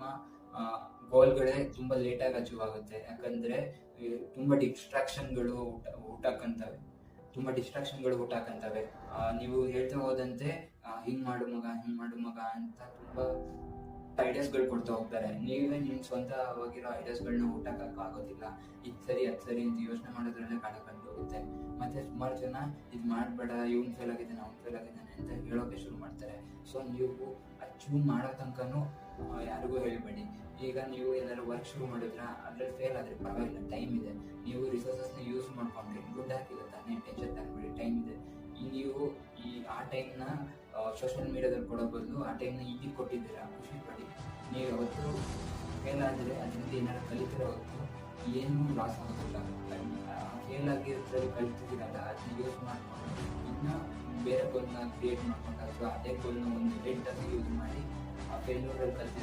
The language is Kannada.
ನಿಮ್ಮ ಗೋಲ್ಗಳೇ ತುಂಬ ಲೇಟಾಗಿ ಅಚೀವ್ ಆಗುತ್ತೆ. ಯಾಕಂದರೆ ತುಂಬ ಡಿಸ್ಟ್ರಾಕ್ಷನ್ಗಳು ಹುಟ್ಟಾಕಂತವೆ. ನೀವು ಹೇಳ್ತಾ ಹೋದಂತೆ ಹಿಂಗೆ ಮಾಡು ಮಗ ಅಂತ ತುಂಬ ಐಡಿಯಾಸ್ಗಳು ಕೊಡ್ತಾ ಹೋಗ್ತಾರೆ. ನೀವೇ ನಿಮ್ಮ ಸ್ವಂತವಾಗಿರೋ ಐಡಿಯಾಸ್ಗಳನ್ನ ಹುಟ್ಟಾಕೋಕ್ಕಾಗೋದಿಲ್ಲ. ಇದು ಸರಿ ಅದು ಸರಿ ಅಂತ ಯೋಚನೆ ಮಾಡೋದ್ರಲ್ಲೇ ಕಾಲ ಹೋಗುತ್ತೆ. ಮತ್ತೆ ಸುಮಾರು ಜನ ಇದು ಮಾಡಬೇಡ, ಇವ್ನು ಫೇಲ್ ಆಗಿದ್ದಾನೆ ಅಂತ ಹೇಳೋಕೆ ಶುರು ಮಾಡ್ತಾರೆ. ಸೊ ನೀವು ಅಚೀವ್ ಮಾಡೋ ತನಕನೂ ಯಾರಿಗೂ ಹೇಳಬೇಡಿ. ಈಗ ನೀವು ಏನಾದ್ರು ವರ್ಕ್ ಶುರು ಮಾಡಿದ್ರೆ ಅದ್ರಲ್ಲಿ ಫೇಲ್ ಆದರೆ ಪರವಾಗಿಲ್ಲ, ಟೈಮ್ ಇದೆ. ನೀವು ರಿಸೋರ್ಸಸ್ನ ಯೂಸ್ ಮಾಡ್ಕೊಂಡ್ರಿ, ದುಡ್ಡು ಹಾಕಿಲ್ಲ ತಾನೇ, ಟೆನ್ಷನ್ ತಗೊಬೇಡಿ, ಟೈಮ್ ಇದೆ. ನೀವು ಆ ಟೈಮ್ನ ಸೋಷಿಯಲ್ ಮೀಡಿಯಾದಲ್ಲಿ ಕೊಡೋ ಬದಲು ಆ ಟೈಮ್ನ ಈಗ ಕೊಟ್ಟಿದ್ದೀರಾ, ಖುಷಿ ಪಡಿ. ನೀವು ಯಾವತ್ತು ಫೇಲ್ ಆದರೆ ಅದರಿಂದ ಏನಾದ್ರು ಕಲಿತಿರೋ ಹೊತ್ತು ಏನೂ ಲಾಸ್ ಆಗೋದಿಲ್ಲ. ಫೇಲ್ ಆಗಿರೋದ್ರಲ್ಲಿ ಕಲಿತಿದ್ದೀರಲ್ಲ, ಅದನ್ನ ಯೂಸ್ ಮಾಡಿಕೊಂಡು ಇನ್ನು ಬೇರೆ ಗೋಲ್ನ ಕ್ರಿಯೇಟ್ ಮಾಡ್ಕೊಂಡು ಅಥವಾ ಅದೇ ಗೋಲ್ನ ಒಂದು ರೇಟಾಗಿ ಯೂಸ್ ಮಾಡಿ ಆ ಫೇಲ್ಯೂರಲ್ಲಿ ಕಲಿತಿರೋ